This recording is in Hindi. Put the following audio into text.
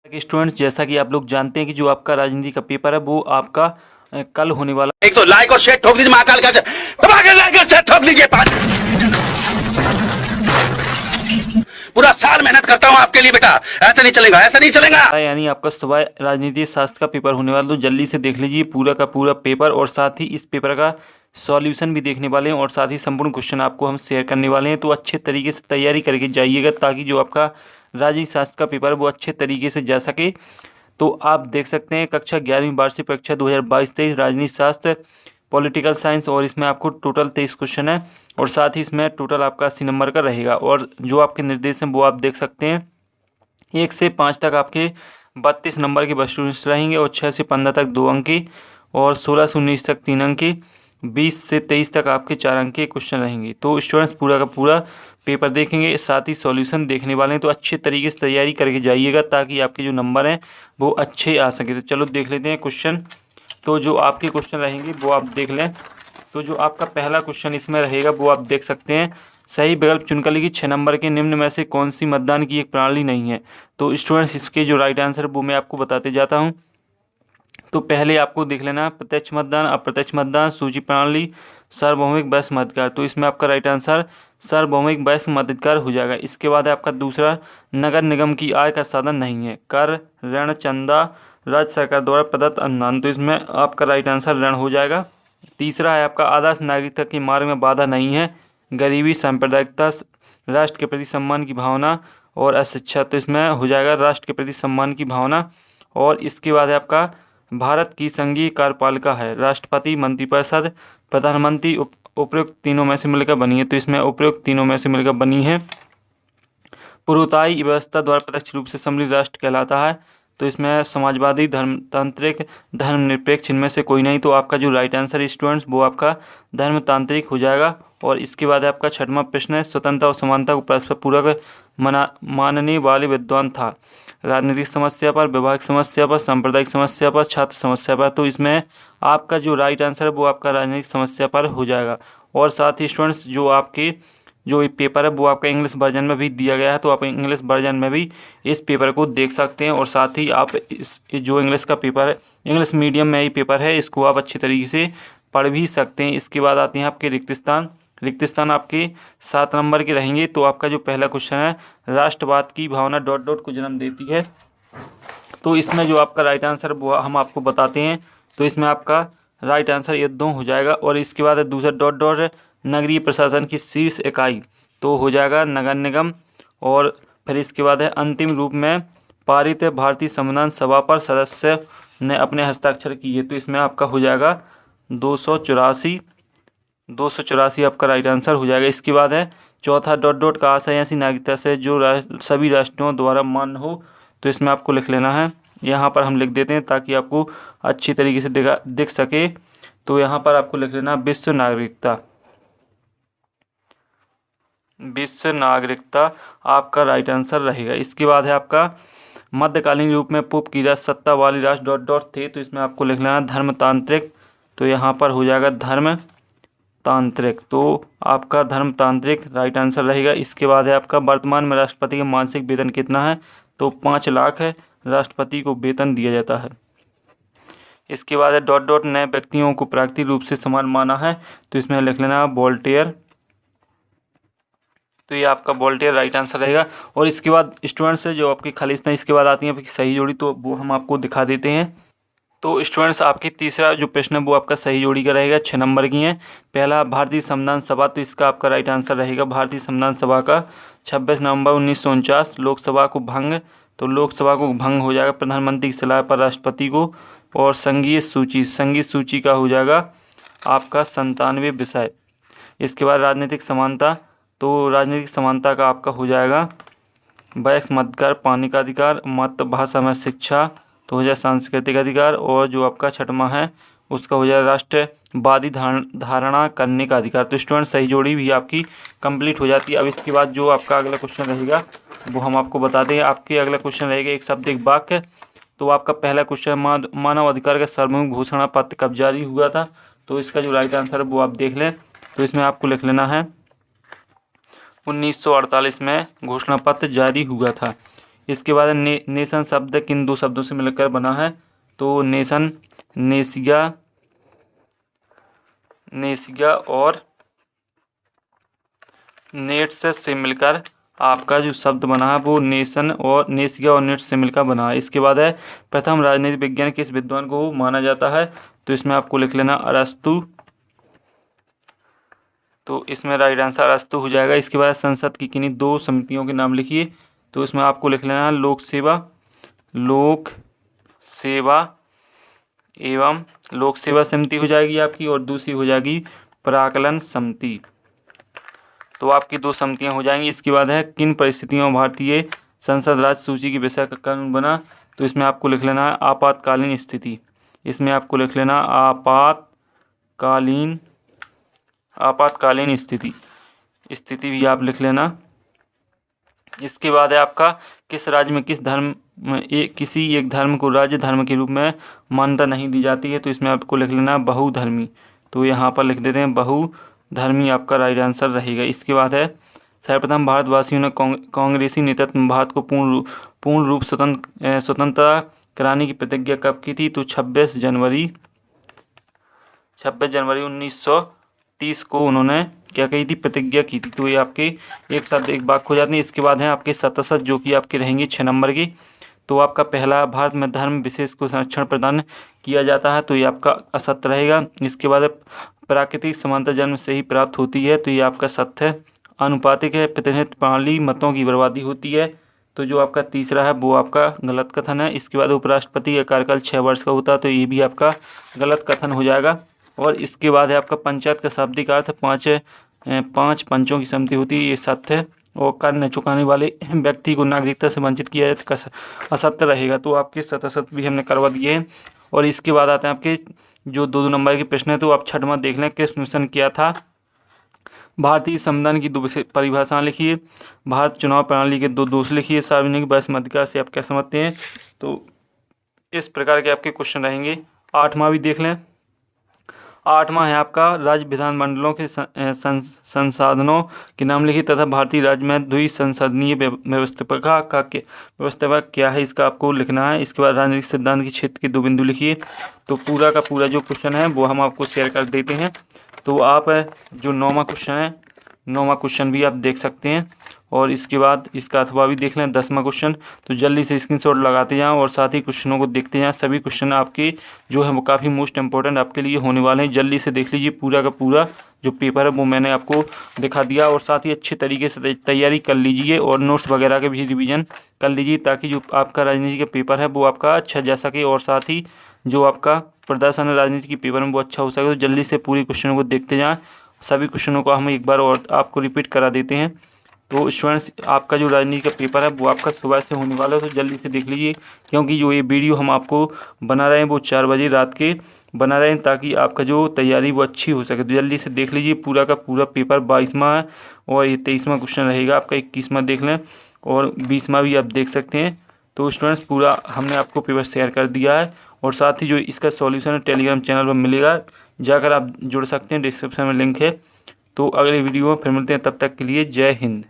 कि स्टूडेंट्स, जैसा कि आप लोग जानते हैं कि जो आपका राजनीति का पेपर है वो आपका कल होने वाला। एक तो लाइक और शेयर ठोक दीजिए, महाकाल का लाइक और शेयर ठोक दीजिए। पूरा साल मेहनत करता हूं आपके लिए बेटा, ऐसा नहीं चलेगा, ऐसा नहीं चलेगा। यानी आपका सुबह राजनीति शास्त्र का पेपर होने वाला, तो जल्दी से देख लीजिए पूरा का पूरा पेपर, और साथ ही इस पेपर का सॉल्यूशन भी देखने वाले हैं और साथ ही संपूर्ण क्वेश्चन आपको हम शेयर करने वाले हैं। तो अच्छे तरीके से तैयारी करके जाइएगा ताकि जो आपका राजनीति शास्त्र का पेपर है वो अच्छे तरीके से जा सके। तो आप देख सकते हैं कक्षा 11वीं वार्षिक परीक्षा 2022-23 राजनीति शास्त्र पॉलिटिकल साइंस, और इसमें आपको टोटल 23 क्वेश्चन है और साथ ही इसमें टोटल आपका 80 नंबर का रहेगा। और जो आपके निर्देश हैं वो आप देख सकते हैं 1 से 5 तक आपके 32 नंबर के क्वेश्चन रहेंगे और 6 से 15 तक 2 अंक की, और 16 से 19 तक 3 अंक की, 20 से 23 तक आपके 4 अंक के क्वेश्चन रहेंगे। तो स्टूडेंट्स पूरा का पूरा पेपर देखेंगे, साथ ही सॉल्यूशन देखने वाले हैं। तो अच्छे तरीके से तैयारी करके जाइएगा ताकि आपके जो नंबर हैं वो अच्छे आ सके। तो चलो देख लेते हैं क्वेश्चन। तो जो आपके क्वेश्चन रहेंगे वो आप देख लें। तो जो आपका पहला क्वेश्चन इसमें रहेगा वो आप देख सकते हैं, सही विकल्प चुनकर लिखिए 6 नंबर के निम्न में से कौन सी मतदान की एक प्रणाली नहीं है। तो स्टूडेंट्स इसके जो राइट आंसर वो मैं आपको बताते जाता हूँ। तो पहले आपको देख लेना प्रत्यक्ष मतदान, अप्रत्यक्ष मतदान, सूची प्रणाली, सार्वभौमिक वयस्क मताधिकार। तो इसमें आपका राइट आंसर सार्वभौमिक वयस्क मताधिकार हो जाएगा। इसके बाद है आपका दूसरा, नगर निगम की आय का साधन नहीं है, कर, ऋण, चंदा, राज्य सरकार द्वारा प्रदत्त अनुदान। तो इसमें आपका राइट आंसर ऋण हो जाएगा। तीसरा है आपका आदर्श नागरिकता के मार्ग में बाधा नहीं है, गरीबी, सांप्रदायिकता, राष्ट्र के प्रति सम्मान की भावना और अशिक्षा। तो इसमें हो जाएगा राष्ट्र के प्रति सम्मान की भावना। और इसके बाद है आपका भारत की संघीय कार्यपालिका है राष्ट्रपति, मंत्रिपरिषद, प्रधानमंत्री, उपयुक्त तीनों में से मिलकर बनी है। तो इसमें उपयुक्त तीनों में से मिलकर बनी है। पूर्वताई व्यवस्था द्वारा प्रत्यक्ष रूप से सम्मिलित राष्ट्र कहलाता है। तो इसमें समाजवादी, धर्मतांत्रिक, धर्मनिरपेक्ष, इनमें से कोई नहीं। तो आपका जो राइट आंसर है स्टूडेंट्स वो आपका धर्मतांत्रिक हो जाएगा। और इसके बाद आपका छठवां प्रश्न है, स्वतंत्रता और समानता को परस्पर पूरक मानने वाले विद्वान था, राजनीतिक समस्या पर, वैवाहिक समस्या पर, सांप्रदायिक समस्या पर, छात्र समस्या पर। तो इसमें आपका जो राइट आंसर है वो आपका राजनीतिक समस्या पर हो जाएगा। और साथ ही स्टूडेंट्स जो आपके जो ये पेपर है वो आपका इंग्लिश वर्जन में भी दिया गया है, तो आप इंग्लिश वर्जन में भी इस पेपर को देख सकते हैं। और साथ ही आप इस जो इंग्लिश का पेपर है, इंग्लिश मीडियम में ये पेपर है, इसको आप अच्छी तरीके से पढ़ भी सकते हैं। इसके बाद आते हैं आपके रिक्तिस्थान आपके 7 नंबर के रहेंगे। तो आपका जो पहला क्वेश्चन है, राष्ट्रवाद की भावना ... को जन्म देती है। तो इसमें जो आपका राइट आंसर वो हम आपको बताते हैं। तो इसमें आपका राइट आंसर ये 2 हो जाएगा। और इसके बाद दूसरा ... नगरीय प्रशासन की शीर्ष इकाई, तो हो जाएगा नगर निगम। और फिर इसके बाद है अंतिम रूप में पारित भारतीय संविधान सभा पर सदस्य ने अपने हस्ताक्षर किए। तो इसमें आपका हो जाएगा 284 आपका राइट आंसर हो जाएगा। इसके बाद है चौथा ... का आशय ऐसी नागरिकता से जो सभी राष्ट्रों द्वारा मान्य हो। तो इसमें आपको लिख लेना है, यहाँ पर हम लिख देते हैं ताकि आपको अच्छी तरीके से दिख सके। तो यहाँ पर आपको लिख लेना विश्व नागरिकता आपका राइट आंसर रहेगा। इसके बाद है आपका मध्यकालीन रूप में पूर्व की सत्ता वाली राष्ट्र ... थे। तो इसमें आपको लिख लेना धर्मतांत्रिक। तो यहाँ पर हो जाएगा धर्मतांत्रिक। तो आपका धर्मतांत्रिक राइट आंसर रहेगा। इसके बाद है आपका वर्तमान में राष्ट्रपति का मासिक वेतन कितना है। तो 5 लाख है राष्ट्रपति को वेतन दिया जाता है। इसके बाद है ... नए व्यक्तियों को प्राकृतिक रूप से समान माना है। तो इसमें लिख लेना वोल्टेयर। तो ये आपका वोल्टेयर राइट आंसर रहेगा। और इसके बाद स्टूडेंट्स जो आपकी खालिस्तान, इसके बाद आती है सही जोड़ी, तो वो हम आपको दिखा देते हैं। तो स्टूडेंट्स आपकी तीसरा जो प्रश्न है वो आपका सही जोड़ी का रहेगा, 6 नंबर की है। पहला भारतीय संविधान सभा, तो इसका आपका राइट आंसर रहेगा भारतीय संविधान सभा का 26 नवंबर 1949 लोकसभा को भंग। तो लोकसभा को भंग हो जाएगा प्रधानमंत्री की सलाह पर राष्ट्रपति को। और संघीय सूची का हो जाएगा आपका 97 विषय। इसके बाद राजनीतिक समानता, तो राजनीतिक समानता का आपका हो जाएगा वयस्क मताधिकार, पानी का अधिकार, मातृभाषा में शिक्षा, तो हो जाए सांस्कृतिक अधिकार। और जो आपका 6वां है उसका हो जाए राष्ट्रवादी धारणा करने का अधिकार। तो स्टूडेंट सही जोड़ी भी आपकी कंप्लीट हो जाती है। अब इसके बाद जो आपका अगला क्वेश्चन रहेगा वो हम आपको बताते हैं। आपके अगला क्वेश्चन रहेगा एक शब्द एक वाक्य। तो आपका पहला क्वेश्चन, मानव अधिकार का सार्वभौमिक घोषणा पत्र कब जारी हुआ था। तो इसका जो राइट आंसर है वो आप देख लें। तो इसमें आपको लिख लेना है 1948 में घोषणा पत्र जारी हुआ था। इसके बाद नेशन शब्द किन दो शब्दों से मिलकर बना है? तो नेशन नेसिया और नेट्स से मिलकर आपका जो शब्द बना है वो नेसिया और नेट्स से मिलकर बना है। इसके बाद है प्रथम राजनीति विज्ञान किस विद्वान को माना जाता है? तो इसमें आपको लिख लेना अरस्तु। तो इसमें राइट आंसर अरस्तु हो जाएगा। इसके बाद संसद की किन्हीं दो समितियों के नाम लिखिए। तो इसमें आपको लिख लेना लोक सेवा समिति हो जाएगी आपकी, और दूसरी हो जाएगी प्राकलन समिति। तो आपकी दो समितियां हो जाएंगी। इसके बाद है किन परिस्थितियों में भारतीय संसद राज्य सूची की विषय का कानून बना? तो इसमें आपको लिख लेना है आपातकालीन स्थिति। इसमें आपको लिख लेना आपातकालीन स्थिति भी आप लिख लेना। इसके बाद है आपका किस राज्य में किसी एक धर्म को राज्य धर्म के रूप में मान्यता नहीं दी जाती है? तो इसमें आपको लिख लेना बहुधर्मी। तो यहाँ पर लिख देते हैं बहुधर्मी, आपका राइट आंसर रहेगा। इसके बाद है सर्वप्रथम भारतवासियों ने कांग्रेसी नेतृत्व में भारत को पूर्ण रूप स्वतंत्रता कराने की प्रतिज्ञा कब की थी? तो 26 जनवरी 1930 को उन्होंने क्या कही थी? प्रतिज्ञा की थी। तो ये आपके एक शब्द एक वाक्य हो जाते हैं। इसके बाद है आपके सतसत, जो कि आपके रहेंगे 6 नंबर की। तो आपका पहला, भारत में धर्म विशेष को संरक्षण प्रदान किया जाता है, तो ये आपका असत्य रहेगा। इसके बाद प्राकृतिक समानता जन्म से ही प्राप्त होती है, तो ये आपका सत्य है। अनुपातिक है, प्रतिनिधित्व प्रणाली मतों की बर्बादी होती है, तो जो आपका तीसरा है वो आपका गलत कथन है। इसके बाद उपराष्ट्रपति का कार्यकाल 6 वर्ष का होता है, तो ये भी आपका गलत कथन हो जाएगा। और इसके बाद है आपका पंचायत का शाब्दिक अर्थ 5 पंचों की समिति होती है, ये सत्य है। और कर न चुकाने वाले व्यक्ति को नागरिकता से वंचित किया जाए तो असत्य रहेगा। तो आपके सतसत भी हमने करवा दिए हैं। और इसके बाद आते हैं आपके जो 2 नंबर के प्रश्न है, तो आप छठवां देख लें, किस मिशन किया था? भारतीय संविधान की 2 परिभाषाएं लिखिए। भारत चुनाव प्रणाली के 2 दोष लिखिए। सार्वजनिक बहस मध्याधिकार से आप क्या समझते हैं? तो इस प्रकार के आपके क्वेश्चन रहेंगे। 8वां भी देख लें। 8वां है आपका राज्य विधानमंडलों के संसाधनों के नाम लिखिए तथा भारतीय राज्य में द्विसंसदीय व्यवस्था क्या है, इसका आपको लिखना है। इसके बाद राजनीतिक सिद्धांत के क्षेत्र के 2 बिंदु लिखिए। तो पूरा का पूरा जो क्वेश्चन है वो हम आपको शेयर कर देते हैं। तो आप जो 9वां क्वेश्चन है, 9वां क्वेश्चन भी आप देख सकते हैं। और इसके बाद इसका अथवा भी देख लें 10वां क्वेश्चन। तो जल्दी से स्क्रीनशॉट लगाते जाएं और साथ ही क्वेश्चनों को देखते जाएं। सभी क्वेश्चन आपके जो है वो काफ़ी मोस्ट इंपॉर्टेंट आपके लिए होने वाले हैं। जल्दी से देख लीजिए। पूरा का पूरा जो पेपर है वो मैंने आपको दिखा दिया, और साथ ही अच्छे तरीके से तैयारी कर लीजिए और नोट्स वगैरह के भी रिवीजन कर लीजिए, ताकि जो आपका राजनीति का पेपर है वो आपका अच्छा जा सके, और साथ ही जो आपका प्रदर्शन है राजनीति के पेपर में वो अच्छा हो सके। तो जल्दी से पूरे क्वेश्चनों को देखते जाएँ। सभी क्वेश्चनों को हम एक बार और आपको रिपीट करा देते हैं। तो स्टूडेंट्स, आपका जो राजनीति का पेपर है वो आपका सुबह से होने वाला है, तो जल्दी से देख लीजिए, क्योंकि जो ये वीडियो हम आपको बना रहे हैं वो 4 बजे रात के बना रहे हैं, ताकि आपका जो तैयारी वो अच्छी हो सके। तो जल्दी से देख लीजिए। पूरा का पूरा पेपर 22वां है, और ये 23वां क्वेश्चन रहेगा आपका। 21वां देख लें, और 20वां भी आप देख सकते हैं। तो स्टूडेंट्स, पूरा हमने आपको पेपर शेयर कर दिया है, और साथ ही जो इसका सॉल्यूशन है टेलीग्राम चैनल पर मिलेगा, जाकर आप जुड़ सकते हैं। डिस्क्रिप्शन में लिंक है। तो अगले वीडियो में फिर मिलते हैं, तब तक के लिए जय हिंद।